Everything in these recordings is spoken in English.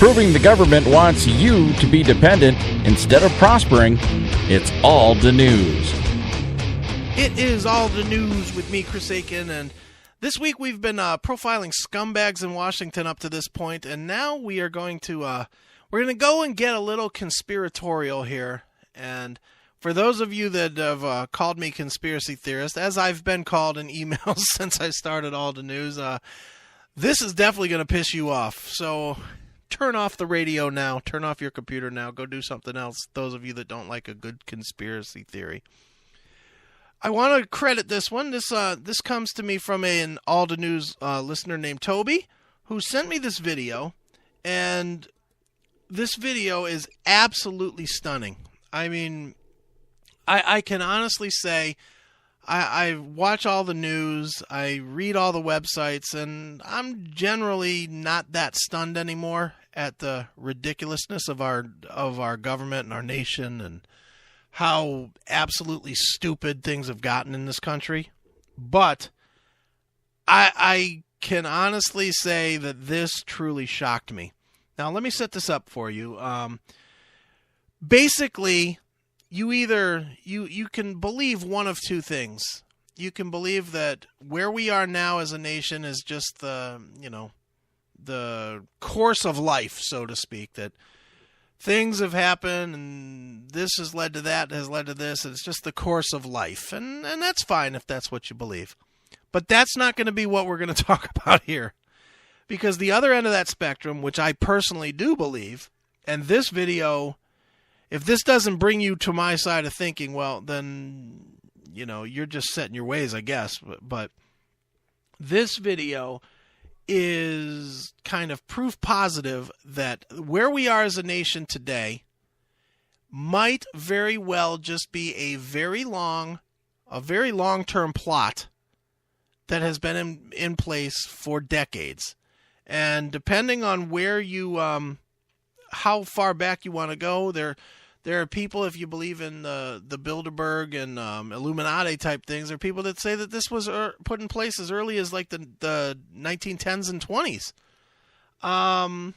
proving the government wants you to be dependent instead of prospering. It's all the news. It is all the news with me, Chris Aiken, and this week we've been profiling scumbags in Washington up to this point, and now we are going to go and get a little conspiratorial here. And for those of you that have called me conspiracy theorist, as I've been called in emails since I started all the news, this is definitely going to piss you off. So turn off the radio now, turn off your computer now, go do something else, those of you that don't like a good conspiracy theory. I want to credit this one. This comes to me from an All the News listener named Toby, who sent me this video, and this video is absolutely stunning. I mean, I can honestly say I watch all the news, I read all the websites, and I'm generally not that stunned anymore at the ridiculousness of our government and our nation and how absolutely stupid things have gotten in this country. But I can honestly say that this truly shocked me. Now, let me set this up for you. Basically, you can believe one of two things. You can believe that where we are now as a nation is just the course of life, so to speak, that things have happened, and this has led to that, has led to this, and it's just the course of life. And that's fine if that's what you believe. But that's not going to be what we're going to talk about here. Because the other end of that spectrum, which I personally do believe, and this video, if this doesn't bring you to my side of thinking, well, then, you're just set in your ways, I guess. But this video is kind of proof positive that where we are as a nation today might very well just be a very long-term plot that has been in place for decades. And depending on where you, how far back you want to go, there are people, if you believe in the Bilderberg and Illuminati type things, there are people that say that this was put in place as early as like the 1910s and 20s.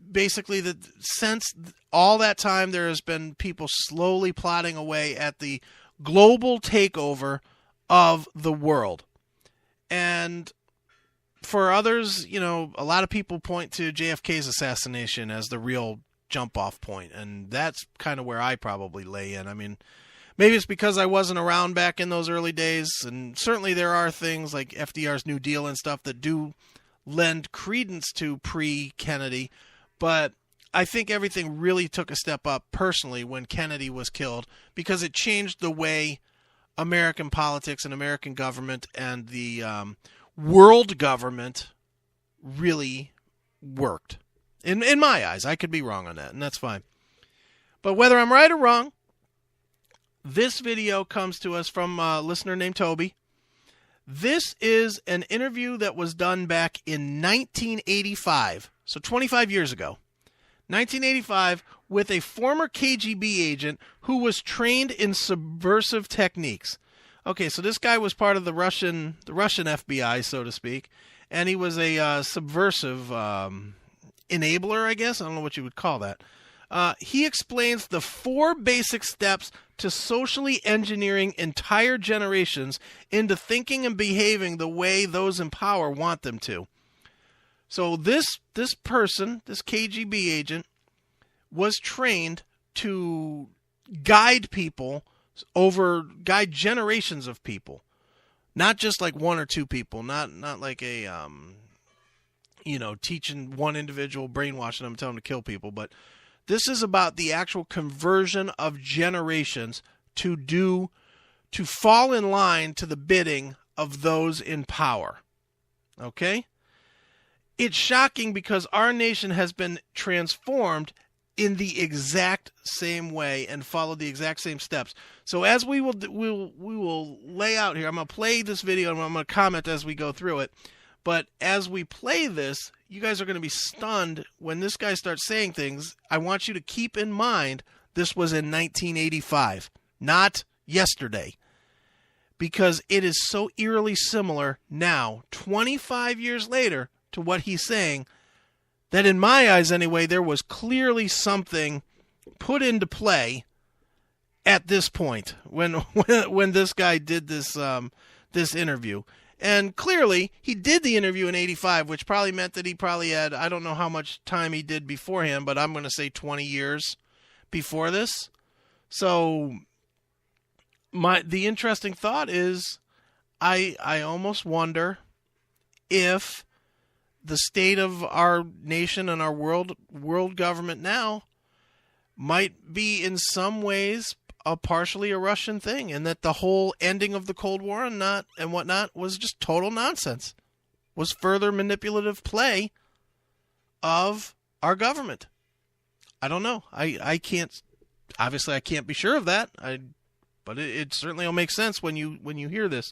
Basically, since all that time, there has been people slowly plotting away at the global takeover of the world. And for others, a lot of people point to JFK's assassination as the real jump-off point, and that's kind of where I probably lay in. I mean, maybe it's because I wasn't around back in those early days, and certainly there are things like FDR's New Deal and stuff that do lend credence to pre-Kennedy, but I think everything really took a step up personally when Kennedy was killed, because it changed the way American politics and American government and the world government really worked. In my eyes, I could be wrong on that, and that's fine. But whether I'm right or wrong, this video comes to us from a listener named Toby. This is an interview that was done back in 1985, so 25 years ago. 1985, with a former KGB agent who was trained in subversive techniques. Okay, so this guy was part of the Russian FBI, so to speak, and he was a subversive enabler, I guess. I don't know what you would call that. He explains the 4 basic steps to socially engineering entire generations into thinking and behaving the way those in power want them to. So this person, this KGB agent, was trained to guide people guide generations of people, not just like one or two people, not like a teaching one individual, brainwashing them, telling them to kill people. But this is about the actual conversion of generations to fall in line to the bidding of those in power. Okay? It's shocking because our nation has been transformed in the exact same way and follow the exact same steps. So as we will lay out here, I'm going to play this video and I'm going to comment as we go through it. But as we play this, you guys are going to be stunned when this guy starts saying things. I want you to keep in mind this was in 1985, not yesterday, because it is so eerily similar now, 25 years later, to what he's saying that in my eyes anyway, there was clearly something put into play at this point when this guy did this this interview. And clearly, he did the interview in 85, which probably meant that he probably had, I don't know how much time he did beforehand, but I'm going to say 20 years before this. So the interesting thought is I almost wonder if the state of our nation and our world government now might be in some ways partially a Russian thing, and that the whole ending of the Cold War and whatnot was just total nonsense, was further manipulative play of our government. I don't know. I can't be sure of that. But it certainly will make sense when you hear this.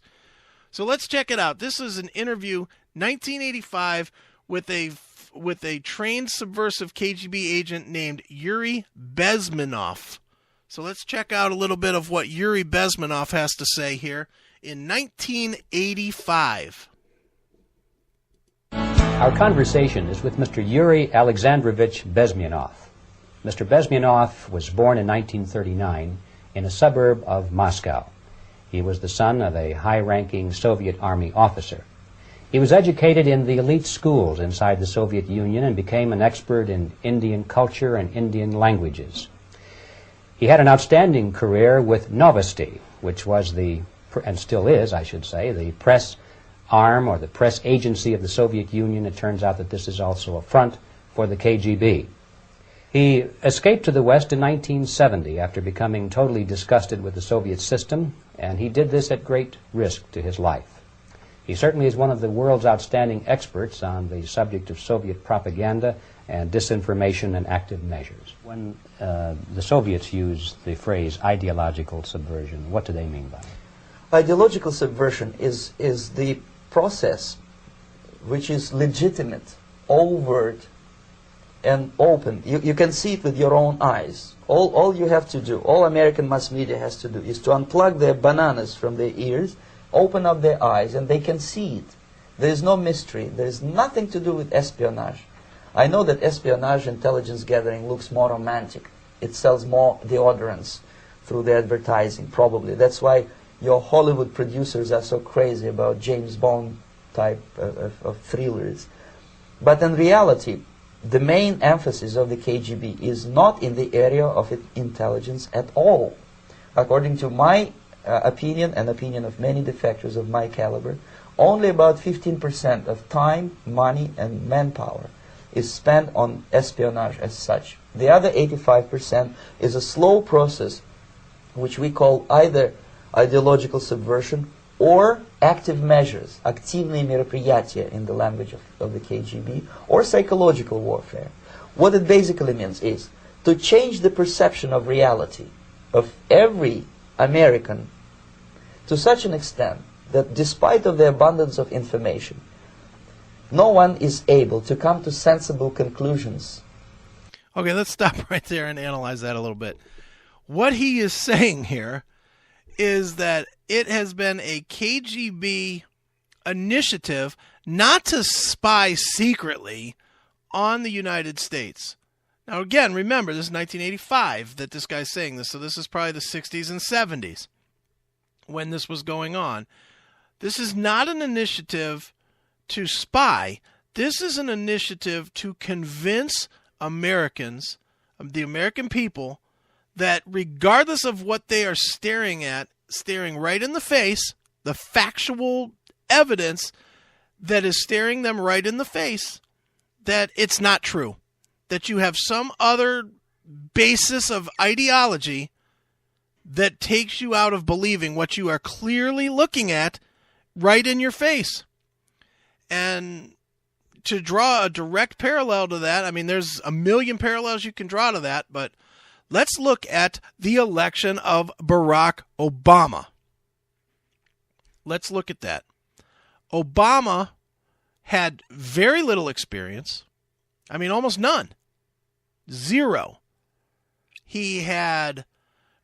So let's check it out. This is an interview, 1985, with a trained subversive KGB agent named Yuri Bezmenov. So let's check out a little bit of what Yuri Bezmenov has to say here in 1985. Our conversation is with Mr. Yuri Alexandrovich Bezmenov. Mr. Bezmenov was born in 1939 in a suburb of Moscow. He was the son of a high-ranking Soviet Army officer. He was educated in the elite schools inside the Soviet Union and became an expert in Indian culture and Indian languages. He had an outstanding career with Novosti, which was and still is, I should say, the press arm or the press agency of the Soviet Union. It turns out that this is also a front for the KGB. He escaped to the West in 1970 after becoming totally disgusted with the Soviet system, and he did this at great risk to his life. He certainly is one of the world's outstanding experts on the subject of Soviet propaganda and disinformation and active measures. When the Soviets use the phrase ideological subversion, what do they mean by it? Ideological subversion is the process which is legitimate, overt, and open. You can see it with your own eyes. All you have to do, all American mass media has to do, is to unplug their bananas from their ears, open up their eyes, and they can see it. There is no mystery. There is nothing to do with espionage. I know that espionage intelligence gathering looks more romantic. It sells more deodorants through the advertising, probably. That's why your Hollywood producers are so crazy about James Bond type of thrillers. But in reality, the main emphasis of the KGB is not in the area of intelligence at all. According to my opinion and opinion of many defectors of my caliber, only about 15% of time, money, and manpower is spent on espionage as such. The other 85% is a slow process which we call either ideological subversion or active measures, активные мероприятия in the language of the KGB, or psychological warfare. What it basically means is to change the perception of reality of every American to such an extent that despite of the abundance of information, no one is able to come to sensible conclusions. Okay, let's stop right there and analyze that a little bit. What he is saying here is that it has been a KGB initiative not to spy secretly on the United States. Now, again, remember, this is 1985 that this guy's saying this, so this is probably the 60s and 70s when this was going on. This is not an initiative to spy. This is an initiative to convince Americans, the American people, that regardless of what they are staring right in the face, the factual evidence that is staring them right in the face, that it's not true. That you have some other basis of ideology that takes you out of believing what you are clearly looking at right in your face. And to draw a direct parallel to that, I mean, there's a million parallels you can draw to that, but let's look at the election of Barack Obama. Let's look at that. Obama had very little experience. I mean, almost none. Zero. He had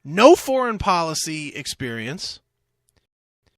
no foreign policy experience.